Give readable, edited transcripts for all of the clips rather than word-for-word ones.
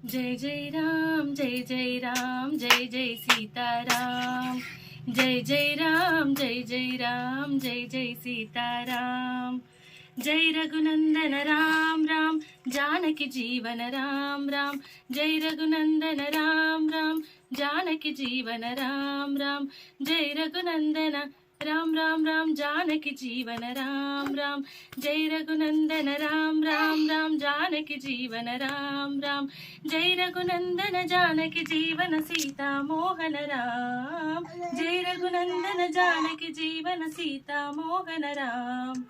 जय जय राम जय जय राम जय जय सीताराम। जय जय राम जय जय राम जय जय सीताराम। जय रघुनंदन राम राम जानकी जीवन राम राम। जय रघुनंदन राम राम जानकी जीवन राम राम। जय रघुनंदन राम राम राम जानकी जीवन राम राम। जय रघुनंदन राम राम राम जानकी जीवन राम राम। जय रघुनंदन जानकी जीवन सीता मोहन राम। जय रघुनंदन जानकी जीवन सीता मोहन राम।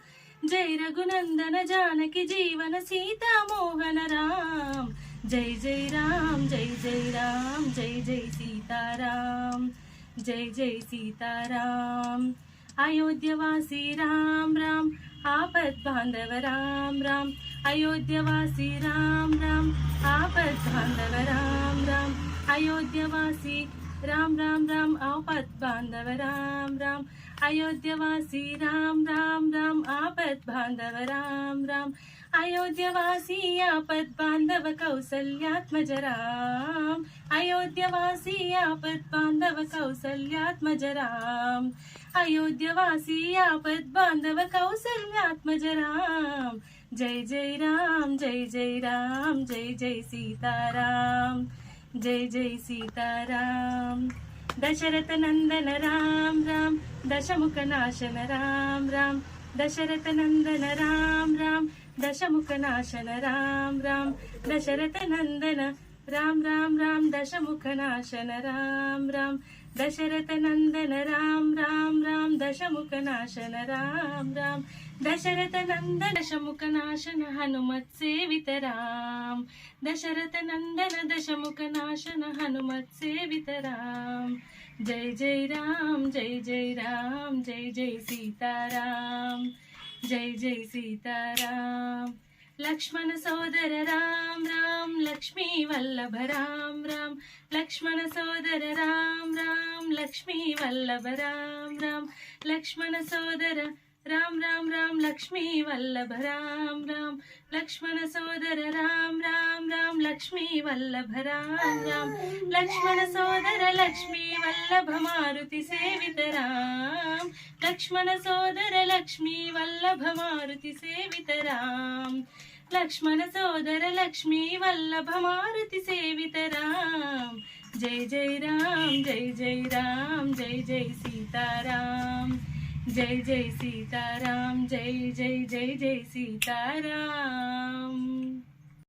जय रघुनंदन जानकी जीवन सीता मोहन राम। जय जय राम जय जय राम जय जय सीताराम। जय जय सीताराम। अयोध्यवासी राम राम आपद बांधव राम राम। अयोध्यवासी राम राम आपद बांधव राम राम। अयोध्यवासी राम राम राम आपद बांधव राम राम। अयोध्यवासी राम राम राम आपद बांधव राम राम। अयोध्यवासी आपद बांधव कौसल्यात्मज राम। अयोध्यवासी आपद बांधव कौसल्यात्मज राम। अयोध्यवासी आपद बांधव कौसल्यात्मज राम। जय जय राम जय जय राम जय जय सीताराम। जय जय सीताराम। दशरथ नंदन राम राम दशमुख नाशन राम राम। दशरथ नंदन राम राम दशमुख नाशन राम राम। दशरथ नंदन राम राम राम दशमुख नाशन राम राम। दशरथ नंदन राम राम राम दशमुख नाशन राम राम। दशरथ नंदन दशमुख नाशन हनुमत सेवित राम। दशरथ नंदन दशमुख नाशन हनुमत सेवित राम। जय जय राम जय जय राम जय जय सीताराम। जय जय सीताराम। लक्ष्मण सोदर राम राम लक्ष्मी वल्लभ राम राम। लक्ष्मण सोदर राम राम लक्ष्मी वल्लभ राम राम। लक्ष्मण सोदर राम राम राम लक्ष्मी वल्लभ राम राम। लक्ष्मण सोदर राम राम राम लक्ष्मी वल्लभ राम राम। लक्ष्मण सोदर लक्ष्मी वल्लभ मारुति सेवित राम। लक्ष्मण सोदर लक्ष्मी वल्लभ मारुति सेवित राम। लक्ष्मण सोदर लक्ष्मी वल्लभ मारुति सेवित राम। जय जय राम जय जय राम जय जय सीताराम। जय जय सीताराम। जय जय जय जय सीताराम।